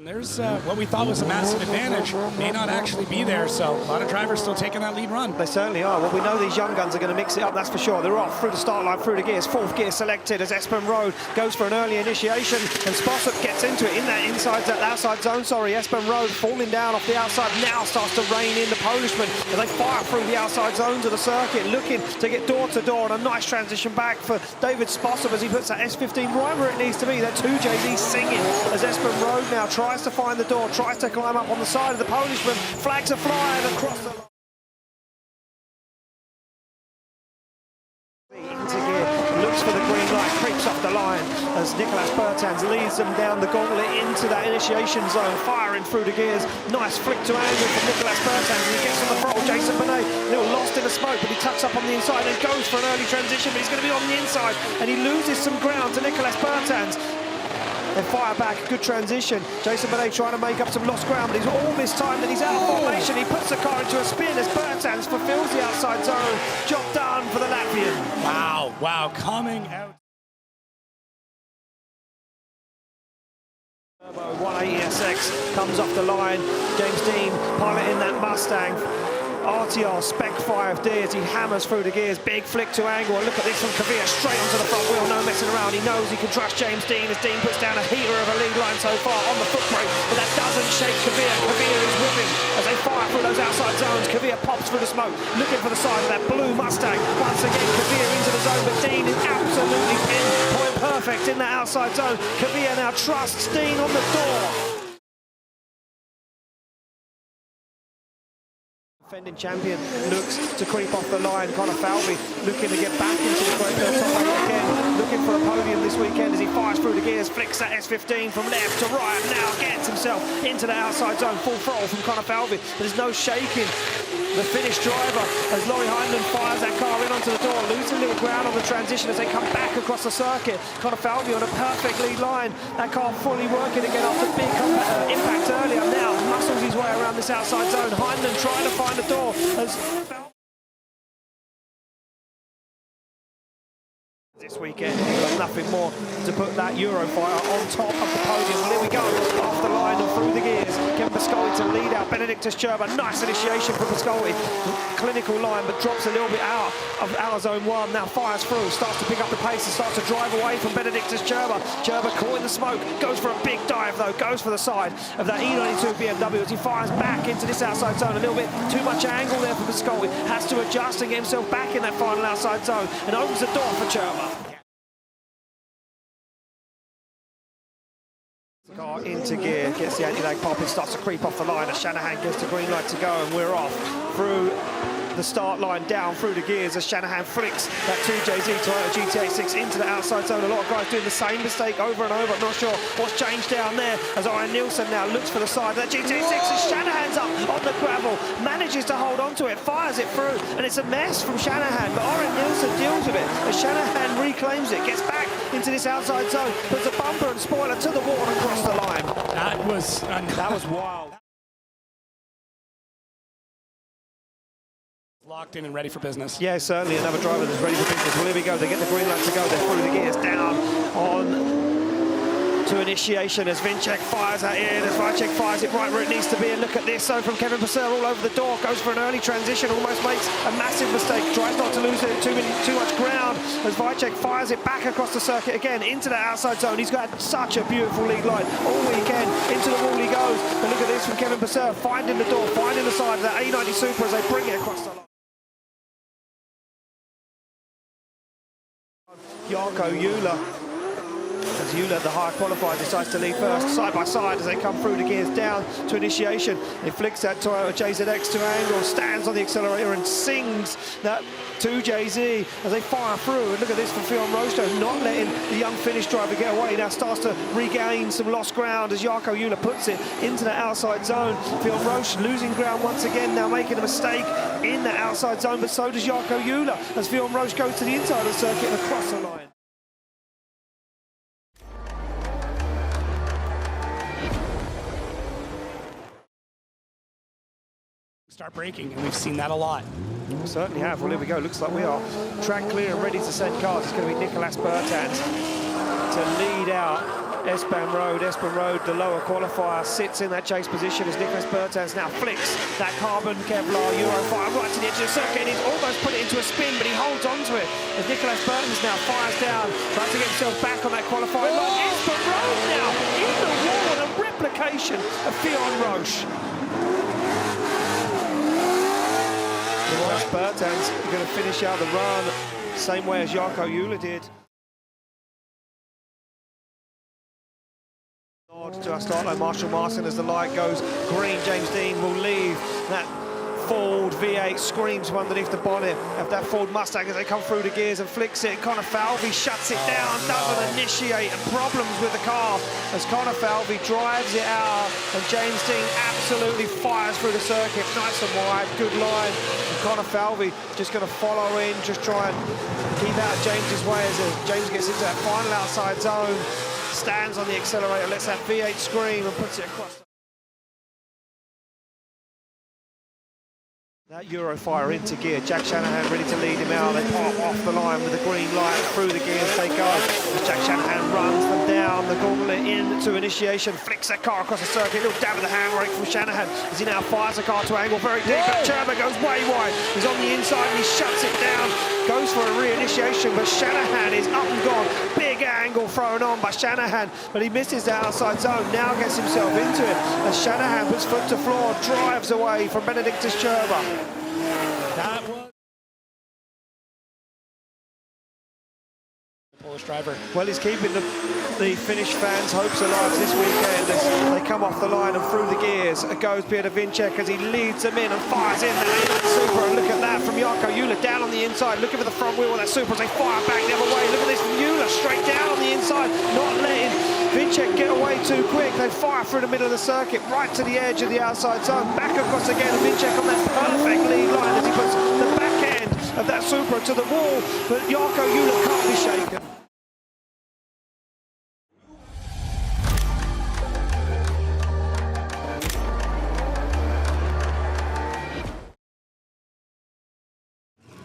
There's what we thought was a massive advantage may not actually be there, so a lot of drivers still taking that lead run. They certainly are. Well, we know these young guns are going to mix it up, that's for sure. They're off through the start line, through the gears. Fourth gear selected as Espen Road goes for an early initiation, and Spossop gets into it in that outside zone. Espen Road falling down off the outside, now starts to rein in the Polishman as they fire through the outside zones of the circuit, looking to get door to door, and a nice transition back for David Spossop as he puts that S15 right where it needs to be. That 2JZ singing as Espen Road now tries to find the door, tries to climb up on the side of the Polishman. Flags are flying across the line. Into gear, looks for the green light, creeps off the line as Nicolas Bertans leads them down the gauntlet into that initiation zone, firing through the gears. Nice flick to angle from Nicolas Bertans, and he gets on the throttle. Jason Benet, a little lost in the smoke, but he tucks up on the inside and goes for an early transition, but he's going to be on the inside, and he loses some ground to Nicolas Bertans. They fire back, good transition. Jason Benet trying to make up some lost ground, but he's all mistimed and he's out of formation. He puts the car into a spin as Bertans fulfills the outside zone. Job done for the Latvian. Wow, coming out. 180SX comes off the line. James Dean piloting that Mustang. RTR Spec 5D as he hammers through the gears. Big flick to angle. Look at this from Kvyat, straight onto the front wheel, no messing around. He knows he can trust James Dean as Dean puts down a heater of a lead line so far on the foot brake, but that doesn't shake Kvyat. Kvyat is whipping as they fire through those outside zones. Kvyat pops through the smoke, looking for the side of that blue Mustang. Once again, Kvyat into the zone, but Dean is absolutely pinpoint perfect in that outside zone. Kvyat now trusts Dean on the door. Defending champion looks to creep off the line. Connor Falvey looking to get back into the top eight again, looking for a podium this weekend as he fires through the gears, flicks that S15 from left to right, now gets himself into the outside zone. Full throttle from Connor Falvey. There's no shaking the Finnish driver as Laurie Hindman fires that car in onto the door, losing a little ground on the transition as they come back across the circuit. Connor Falvey on a perfect lead line. That car fully working again after big impact earlier. Now muscles his way around this outside zone. Hindman trying to find the door as this weekend, he's got nothing more to put that Eurofighter on top of the podium. Well, here we go, off the line and through the gears. Kevin Pascoli to lead out Benedictus Gerber. Nice initiation from Pascoli. Clinical line, but drops a little bit out of our zone one. Now fires through, starts to pick up the pace and starts to drive away from Benedictus Gerber. Gerber caught in the smoke, goes for a big dive though, goes for the side of that E92 BMW as he fires back into this outside zone. A little bit too much angle there for Pascoli. Has to adjust and get himself back in that final outside zone and opens the door for Gerber. Car into gear, gets the anti-lag pop and starts to creep off the line as Shanahan gets the green light to go, and we're off through the start line, down through the gears as Shanahan flicks that 2JZ Toyota GT86 into the outside zone. A lot of guys doing the same mistake over and over. I'm not sure what's changed down there as Iron Nielsen now looks for the side of that GT86 as Shanahan's up on the gravel, manages to hold on to it, fires it through, and it's a mess from Shanahan, but Iron Nielsen deals with it as Shanahan reclaims it, gets back into this outside zone, puts a bumper and spoiler to the wall and across the line. That was wild. Locked in and ready for business. Yeah, certainly another driver that's ready for business. Well, here we go. They get the green light to go. They're through the gears, down on to initiation as Vincek fires that in, as Vicek fires it right where it needs to be. And look at this, so from Kevin Purcell all over the door, goes for an early transition, almost makes a massive mistake, tries not to lose it too much ground as Vicek fires it back across the circuit again into that outside zone. He's got such a beautiful lead line all weekend. Into the wall he goes. And look at this from Kevin Purcell, finding the door, finding the side of that A90 Super as they bring it across the line. Jarkko Jula, as Jula, the higher qualifier, decides to lead first, side by side as they come through the gears down to initiation. He flicks that Toyota JZX to angle, stands on the accelerator and sings that 2JZ as they fire through. And look at this from Fionn Rosto, not letting the young Finnish driver get away. Now starts to regain some lost ground as Jarkko Jula puts it into the outside zone. Fionn Rosto losing ground once again, now making a mistake in the outside zone, but so does Jarkko Jula as Fionn Rosto goes to the inside of the circuit and across the line. Start braking, and we've seen that a lot. We certainly have. Well, here we go. Looks like we are track clear and ready to send cars. It's going to be Nicolas Bertans to lead out Espen Road. Espen Road, the lower qualifier, sits in that chase position as Nicholas Bertans now flicks that carbon Kevlar Euro 5 right to the edge of the circuit, and he's almost put it into a spin, but he holds on to it as Nicholas Bertans now fires down, trying to get himself back on that qualifying line. Espen Road now in the wall, and a replication of Fionn Roche. Nicholas Bertans going to finish out the run same way as Jarkko Jula did. To our start line, Marshall Martin, as the light goes green. James Dean will leave that Ford V8, screams from underneath the bonnet of that Ford Mustang as they come through the gears and flicks it. Connor Falvey shuts it down, doesn't initiate, and problems with the car as Connor Falvey drives it out, and James Dean absolutely fires through the circuit, nice and wide, good line. And Connor Falvey just going to follow in, just try and keep out James's way as James gets into that final outside zone. Stands on the accelerator, lets that V8 scream and puts it across. That Eurofire into gear, Jack Shanahan ready to lead him out. They pop off the line with the green light, through the gears they go. As Jack Shanahan runs them down, the gauntlet into initiation, flicks that car across the circuit, little dab of the handbrake from Shanahan as he now fires the car to angle very deep. That Cherba goes way wide, he's on the inside and he shuts it down, goes for a re-initiation, but Shanahan is up and gone. Big angle thrown on by Shanahan, but he misses the outside zone, now gets himself into it as Shanahan puts foot to floor, drives away from Benedictus Cherba. That was Polish driver. Well, he's keeping the Finnish fans' hopes alive this weekend as they come off the line and through the gears. It goes Peter Vincek as he leads them in and fires in that Super. And look at that from Jarkko Jula down on the inside, looking for the front wheel of that Super as they fire back the other way. Look at this from Jula, straight down on the inside, not letting Vincek get away too quick. They fire through the middle of the circuit, right to the edge of the outside zone. Back across again, and Vincek on that perfect lead line as he puts the back end of that Supra to the wall. But Jarkko Jula can't be shaken.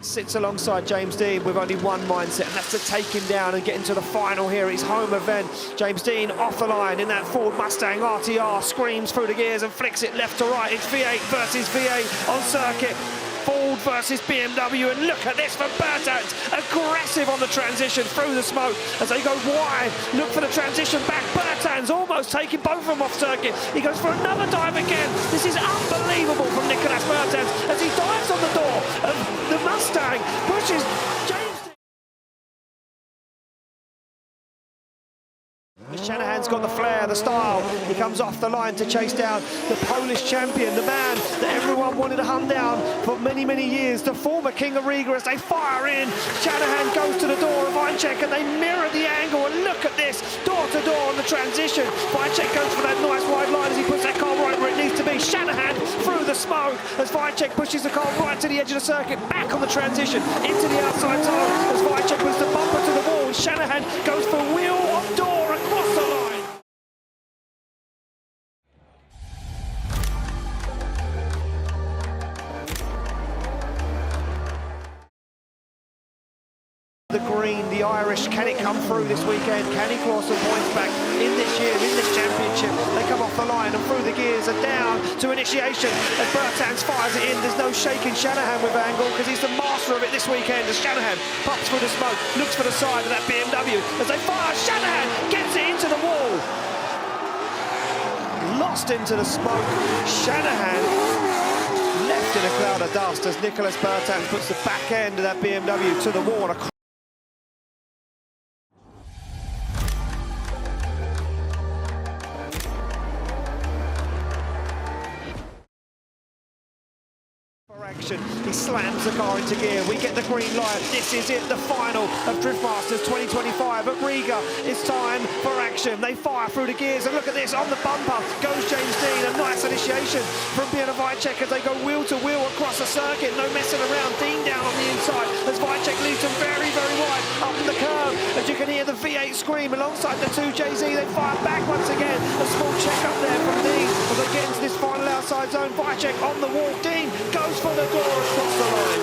Sits alongside James Dean with only one mindset, and that's to take him down and get into the final here. His home event. James Dean off the line in that Ford Mustang RTR, screams through the gears and flicks it left to right. It's V8 versus V8 on circuit. Ford versus BMW, and look at this for Bertans, aggressive on the transition through the smoke as they go wide, look for the transition back. Bertans almost taking both of them off circuit. He goes for another dive again. This is unbelievable from Nicholas Bertans as he dives on the door of the Mustang, pushes James. Shanahan's got the flair, the style. He comes off the line to chase down the Polish champion, the man that everyone wanted to hunt down for many, many years, the former King of Riga, as they fire in. Shanahan goes to the door of Vincek and they mirror the angle, and look at this, door to door on the transition. Vincek goes for that nice wide line as he puts that car right where it needs to be. Shanahan through the smoke as Vincek pushes the car right to the edge of the circuit, back on the transition into the outside zone as Vincek puts the bumper to the wall. Shanahan goes for wheel on door across the line. The green, the Irish, can it come through this weekend? Can he claw some points back in this year, in this championship? They come off the line and through the gears and down to initiation as Bertans fires it in. There's no shaking Shanahan with angle because he's the master of it this weekend as Shanahan pops through the smoke, looks for the side of that BMW as they fire. Shanahan gets it into the wall. Lost into the smoke. Shanahan left in a cloud of dust as Nicholas Bertans puts the back end of that BMW to the wall. He slams the car into gear. We get the green light. This is it, the final of Drift Masters 2025 at Riga. It's time for action. They fire through the gears, and look at this, on the bumper goes James Dean. A nice initiation from Peter Vincek as they go wheel to wheel across the circuit. No messing around. Dean down on the inside as Vincek leads them very, very wide up the curve. As you can hear the V8 scream alongside the 2JZ. They fire back once again. A small check up there from Dean as they get into this final outside zone. Vincek on the wall. Dean goes for the door across the line.